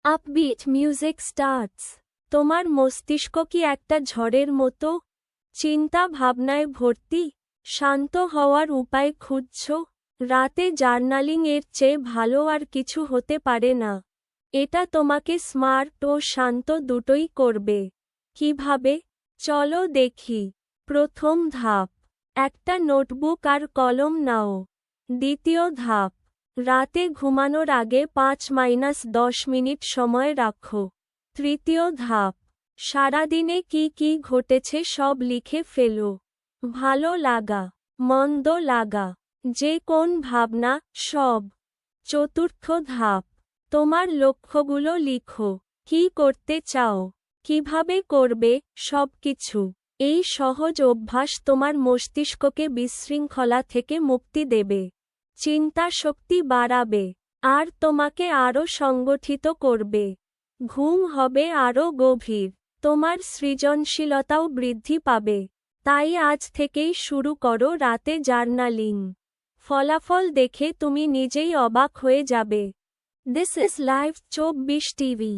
Upbeat music starts. তোমার মস্তিষ্ক কি একটা ঝড়ের মতো? চিন্তা ভাবনায় ভর্তি? শান্ত হওয়ার উপায় খুঁজছ? রাতে জার্নালিং এর চেয়ে ভালো আর কিছু হতে পারে না। এটা তোমাকে স্মার্ট ও শান্ত দুটোই করবে। কিভাবে? চলো দেখি। প্রথম ধাপ, একটা নোটবুক আর কলম নাও। দ্বিতীয় ধাপ, রাতে ঘুমানোর আগে 5-10 মিনিট সময় রাখো। তৃতীয় ধাপ, সারাদিনে কি কি ঘটেছে সব লিখে ফেলো। ভালো লাগা, মন্দ লাগা, যে কোন ভাবনা, সব। চতুর্থ ধাপ, তোমার লক্ষ্যগুলো লিখো। কি করতে চাও, কিভাবে করবে, সবকিছু। এই সহজ অভ্যাস তোমার মস্তিষ্ককে বিশৃঙ্খলা থেকে মুক্তি দেবে, চিন্তা শক্তি বাড়াবে, আর তোমাকে আরও সংগঠিত করবে। ঘুম হবে আরও গভীর, তোমার সৃজনশীলতাও বৃদ্ধি পাবে। তাই আজ থেকেই শুরু করো রাতে জার্নালিং। ফলাফল দেখে তুমি নিজেই অবাক হয়ে যাবে। This is live 24 TV.